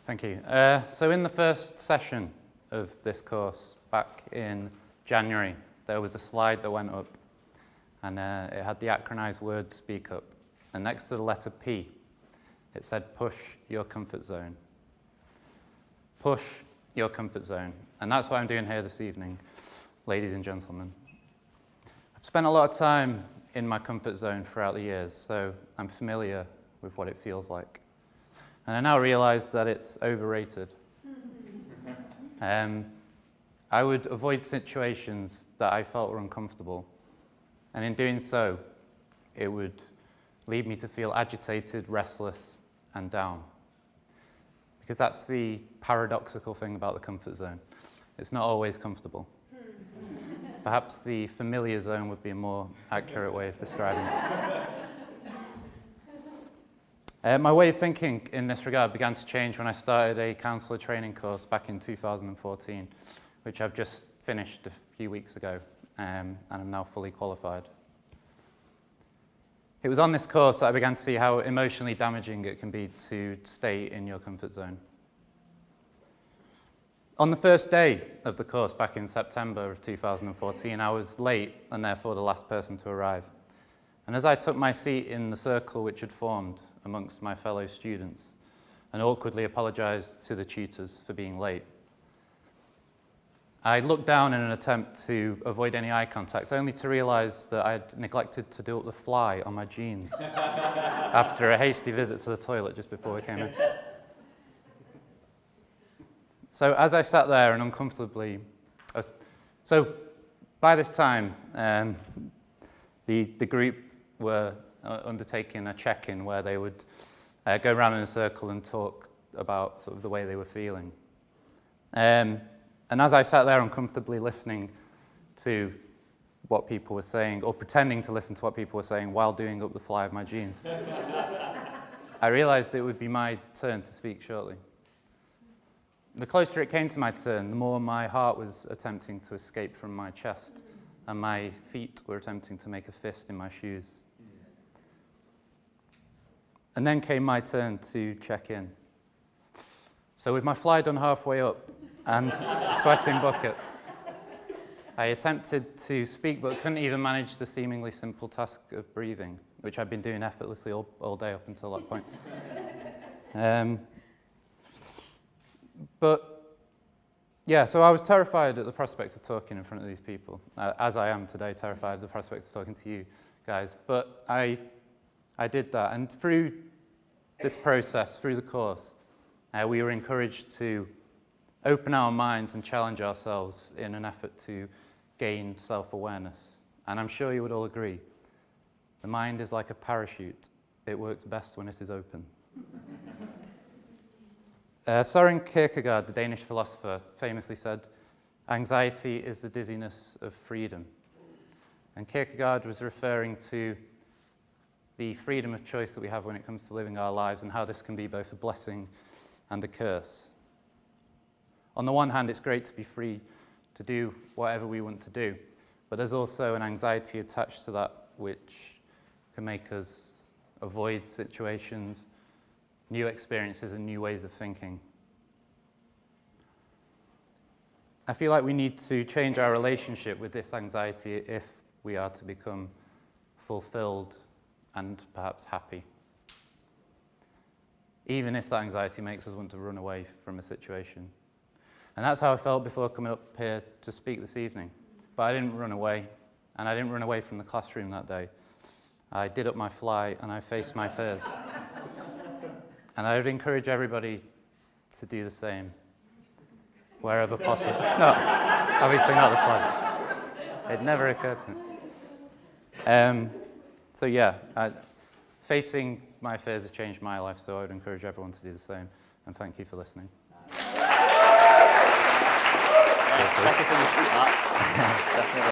Thank you. So in the first session of this course, back in January, there was a slide that went up, and it had the acronized word Speakup. And next to the letter P, it said, push your comfort zone. Push your comfort zone. And that's what I'm doing here this evening, ladies and gentlemen. I've spent a lot of time in my comfort zone throughout the years, so I'm familiar with what it feels like. And I now realize that it's overrated. I would avoid situations that I felt were uncomfortable. And in doing so, it would lead me to feel agitated, restless, and down. Because that's the paradoxical thing about the comfort zone. It's not always comfortable. Perhaps the familiar zone would be a more accurate way of describing it. My way of thinking in this regard began to change when I started a counsellor training course back in 2014, which I've just finished a few weeks ago, and I'm now fully qualified. It was on this course that I began to see how emotionally damaging it can be to stay in your comfort zone. On the first day of the course back in September of 2014, I was late and therefore the last person to arrive. And as I took my seat in the circle which had formed amongst my fellow students, and awkwardly apologized to the tutors for being late, I looked down in an attempt to avoid any eye contact, only to realize that I had neglected to do up the fly on my jeans after a hasty visit to the toilet just before we came in. So as I sat there and uncomfortably, so by this time, the group were undertaking a check-in where they would go around in a circle and talk about sort of the way they were feeling. And as I sat there uncomfortably listening to what people were saying, or pretending to listen to what people were saying while doing up the fly of my jeans, I realized it would be my turn to speak shortly. The closer it came to my turn, the more my heart was attempting to escape from my chest, and my feet were attempting to make a fist in my shoes. And then came my turn to check in. So with my fly done halfway up and sweating buckets, I attempted to speak but couldn't even manage the seemingly simple task of breathing, which I'd been doing effortlessly all day up until that point. But yeah, so I was terrified at the prospect of talking in front of these people, as I am today, terrified at the prospect of talking to you guys. But I did that, and through this process, through the course, we were encouraged to open our minds and challenge ourselves in an effort to gain self-awareness. And I'm sure you would all agree, the mind is like a parachute. It works best when it is open. Søren Kierkegaard, the Danish philosopher, famously said, "Anxiety is the dizziness of freedom." And Kierkegaard was referring to the freedom of choice that we have when it comes to living our lives, and how this can be both a blessing and a curse. On the one hand, it's great to be free to do whatever we want to do, but there's also an anxiety attached to that which can make us avoid situations, new experiences, and new ways of thinking. I feel like we need to change our relationship with this anxiety if we are to become fulfilled and perhaps happy, even if that anxiety makes us want to run away from a situation. And that's how I felt before coming up here to speak this evening. But I didn't run away, and I didn't run away from the classroom that day. I did up my fly, and I faced my fears. And I would encourage everybody to do the same, wherever possible. No, obviously not the fly. It never occurred to me. So yeah, facing my fears has changed my life, so I would encourage everyone to do the same. And thank you for listening. That's just in the street, Mark. Definitely.